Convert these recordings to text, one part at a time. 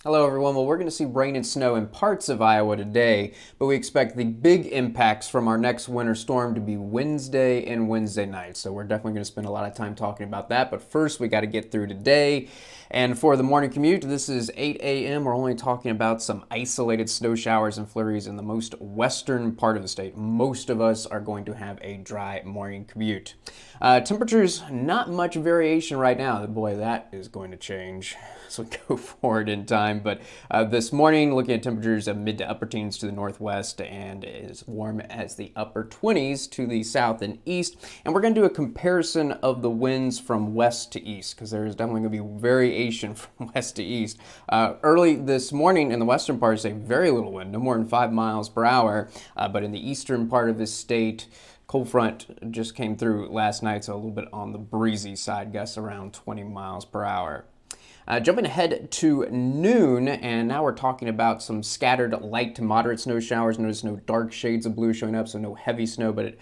Hello everyone. Well, we're going to see rain and snow in parts of Iowa today, but we expect the big impacts from our next winter storm to be Wednesday and Wednesday night. So we're definitely going to spend a lot of time talking about that. But first, we got to get through today. And for the morning commute, this is 8 a.m. We're only talking about some isolated snow showers and flurries in the most western part of the state. Most of us are going to have a dry morning commute. Temperatures, not much variation right now. Boy, that is going to change as we go forward in time. But this morning, looking at temperatures of mid to upper teens to the northwest and as warm as the upper 20s to the south and east. And we're going to do a comparison of the winds from west to east because there's definitely going to be variation from west to east. Early this morning in the western part, say very little wind, no more than 5 miles per hour. But in the eastern part of the state, cold front just came through last night, so a little bit on the breezy side, gusts around 20 miles per hour. Jumping ahead to noon, and now we're talking about some scattered light to moderate snow showers. Notice no dark shades of blue showing up, so no heavy snow, but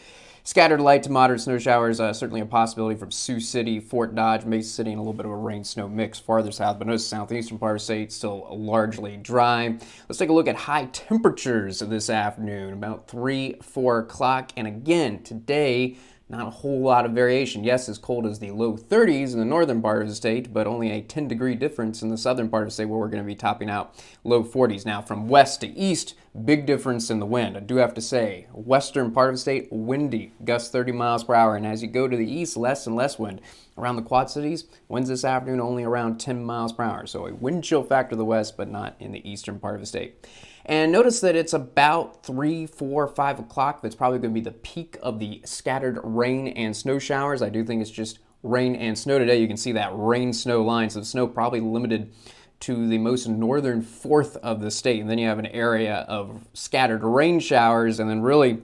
scattered light to moderate snow showers, certainly a possibility from Sioux City, Fort Dodge, Mesa City, and a little bit of a rain-snow mix farther south. But notice the southeastern part of the state still largely dry. Let's take a look at high temperatures this afternoon, about 3, 4 o'clock. And again, today, not a whole lot of variation. Yes, as cold as the low 30s in the northern part of the state, but only a 10-degree difference in the southern part of the state where we're going to be topping out low 40s. Now, from west to east, big difference in the wind. I do have to say, western part of the state, windy, gusts 30 miles per hour. And as you go to the east, less and less wind. Around the Quad Cities, winds this afternoon only around 10 miles per hour. So a wind chill factor to the west, but not in the eastern part of the state. And notice that it's about 3, 4, 5 o'clock. That's probably going to be the peak of the scattered rain and snow showers. I do think it's just rain and snow today. You can see that rain-snow line. So the snow probably limited to the most northern fourth of the state. And then you have an area of scattered rain showers, and then really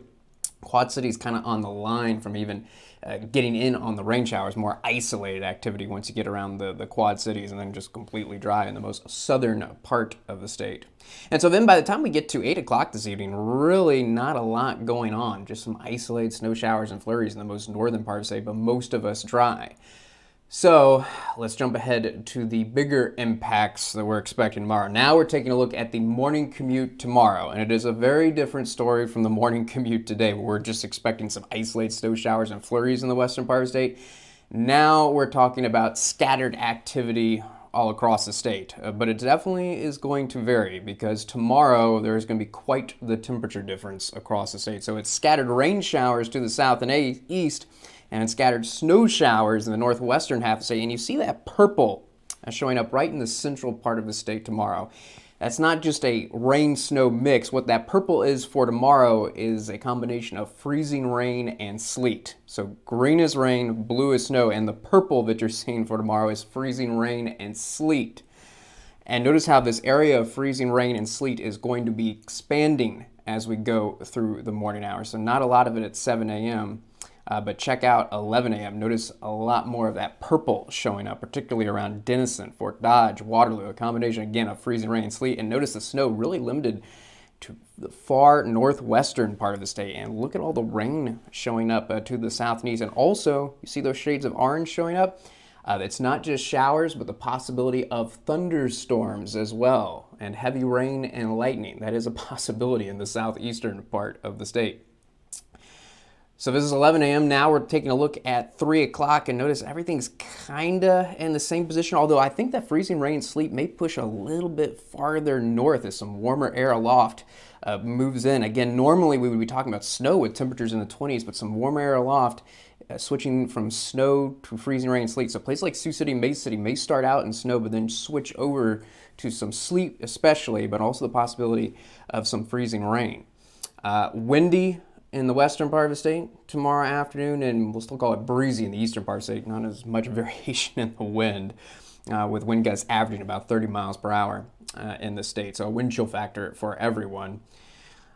Quad City's kind of on the line from even getting in on the rain showers, more isolated activity once you get around the Quad Cities, and then just completely dry in the most southern part of the state. And so then by the time we get to 8 o'clock this evening, really not a lot going on, just some isolated snow showers and flurries in the most northern part of the state, but most of us dry. So let's jump ahead to the bigger impacts that we're expecting tomorrow. Now we're taking a look at the morning commute tomorrow, and it is a very different story from the morning commute today, where we're just expecting some isolated snow showers and flurries in the western part of the state. Now we're talking about scattered activity all across the state, but it definitely is going to vary because tomorrow there's going to be quite the temperature difference across the state. So it's scattered rain showers to the south and east, and scattered snow showers in the northwestern half of the state. And you see that purple showing up right in the central part of the state tomorrow. That's not just a rain-snow mix. What that purple is for tomorrow is a combination of freezing rain and sleet. So green is rain, blue is snow, and the purple that you're seeing for tomorrow is freezing rain and sleet. And notice how this area of freezing rain and sleet is going to be expanding as we go through the morning hours. So not a lot of it at 7 a.m., but check out 11 a.m. Notice a lot more of that purple showing up, particularly around Denison, Fort Dodge, Waterloo, a combination, again, of freezing rain and sleet. And notice the snow really limited to the far northwestern part of the state. And look at all the rain showing up to the south and east. And also, you see those shades of orange showing up? It's not just showers, but the possibility of thunderstorms as well, and heavy rain and lightning. That is a possibility in the southeastern part of the state. So this is 11 a.m. Now we're taking a look at 3 o'clock, and notice everything's kind of in the same position, although I think that freezing rain and sleet may push a little bit farther north as some warmer air aloft moves in. Again, normally we would be talking about snow with temperatures in the 20s, but some warmer air aloft switching from snow to freezing rain and sleet. So places like Sioux City, Mesa City may start out in snow, but then switch over to some sleet especially, but also the possibility of some freezing rain. Windy in the western part of the state tomorrow afternoon, and we'll still call it breezy in the eastern part of the state. Not as much variation in the wind, with wind gusts averaging about 30 miles per hour in the state. So a wind chill factor for everyone.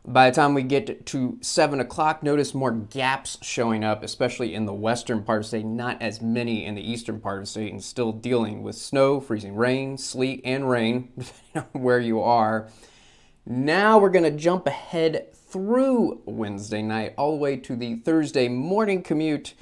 By the time we get to 7 o'clock, notice more gaps showing up, especially in the western part of the state, not as many in the eastern part of the state, and still dealing with snow, freezing rain, sleet, and rain, depending on where you are. Now we're going to jump ahead through Wednesday night all the way to the Thursday morning commute,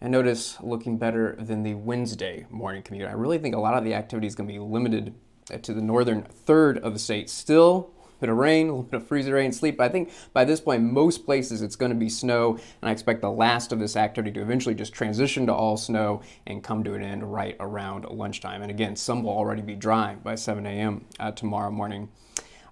and notice looking better than the Wednesday morning commute. I really think a lot of the activity is going to be limited to the northern third of the state. Still a bit of rain, a little bit of freezing rain, sleet, but I think by this point, most places it's going to be snow, and I expect the last of this activity to eventually just transition to all snow and come to an end right around lunchtime. And again, some will already be dry by 7 a.m. Tomorrow morning.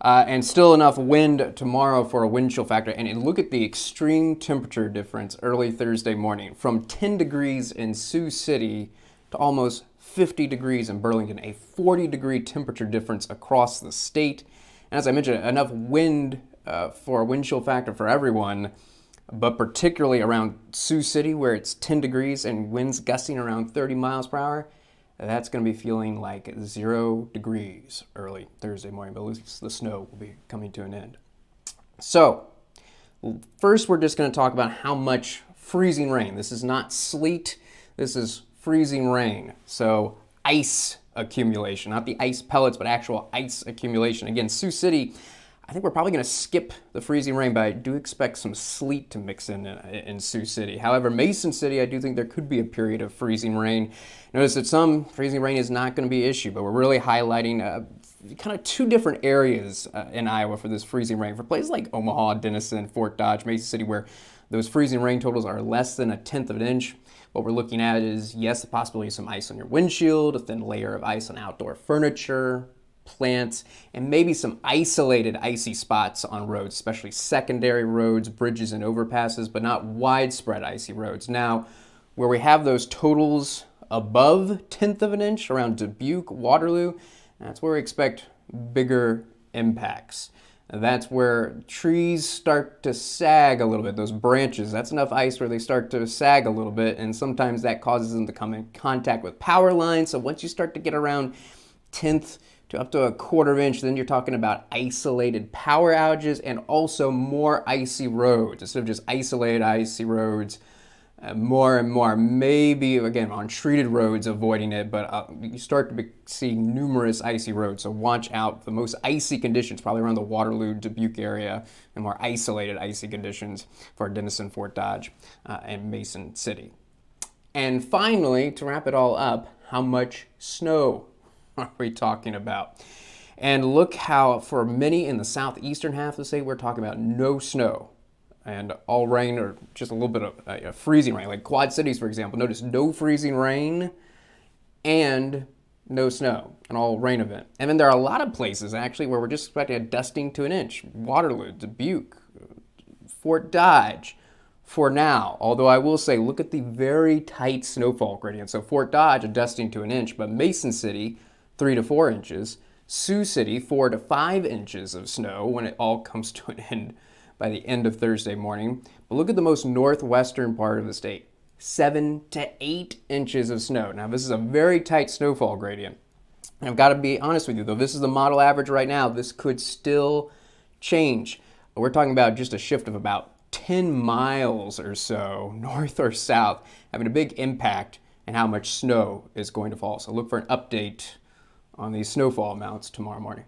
And still enough wind tomorrow for a wind chill factor. And look at the extreme temperature difference early Thursday morning, from 10 degrees in Sioux City to almost 50 degrees in Burlington, a 40-degree temperature difference across the state. And as I mentioned, enough wind for a wind chill factor for everyone, but particularly around Sioux City, where it's 10 degrees and winds gusting around 30 miles per hour. That's going to be feeling like 0 degrees early Thursday morning, but at least the snow will be coming to an end. So, first we're just going to talk about how much freezing rain. This is not sleet, this is freezing rain. So, ice accumulation, not the ice pellets, but actual ice accumulation. Again, Sioux City, I think we're probably going to skip the freezing rain, but I do expect some sleet to mix in Sioux City. However, Mason City, I do think there could be a period of freezing rain. Notice that some freezing rain is not going to be an issue, but we're really highlighting kind of two different areas in Iowa for this freezing rain. For places like Omaha, Denison, Fort Dodge, Mason City, where those freezing rain totals are less than 1/10 of an inch, what we're looking at is, yes, the possibility of some ice on your windshield, a thin layer of ice on outdoor furniture, plants, and maybe some isolated icy spots on roads, especially secondary roads, bridges, and overpasses, but not widespread icy roads. Now, where we have those totals above 1/10 of an inch around Dubuque, Waterloo, that's where we expect bigger impacts. That's where trees start to sag a little bit, those branches. That's enough ice where they start to sag a little bit, and sometimes that causes them to come in contact with power lines. So once you start to get around 1/10 to up to 1/4 inch, then you're talking about isolated power outages and also more icy roads. Instead of just isolated icy roads, more and more, maybe again on treated roads avoiding it, but you start to see numerous icy roads. So watch out. The most icy conditions probably around the Waterloo, Dubuque area, and more isolated icy conditions for Denison, Fort Dodge, and Mason City. And finally, to wrap it all up, how much snow are we talking about? And look how for many in the southeastern half of the state, we're talking about no snow and all rain or just a little bit of freezing rain. Like Quad Cities, for example, notice no freezing rain and no snow, an all rain event. And then there are a lot of places actually where we're just expecting a dusting to an inch. Waterloo, Dubuque, Fort Dodge, for now. Although I will say, look at the very tight snowfall gradient. So Fort Dodge, a dusting to an inch, but Mason City, 3 to 4 inches. Sioux City, 4 to 5 inches of snow when it all comes to an end by the end of Thursday morning. But look at the most northwestern part of the state, 7 to 8 inches of snow. Now, this is a very tight snowfall gradient. And I've got to be honest with you, though, this is the model average right now. This could still change. We're talking about just a shift of about 10 miles or so, north or south, having a big impact in how much snow is going to fall. So look for an update on these snowfall amounts tomorrow morning.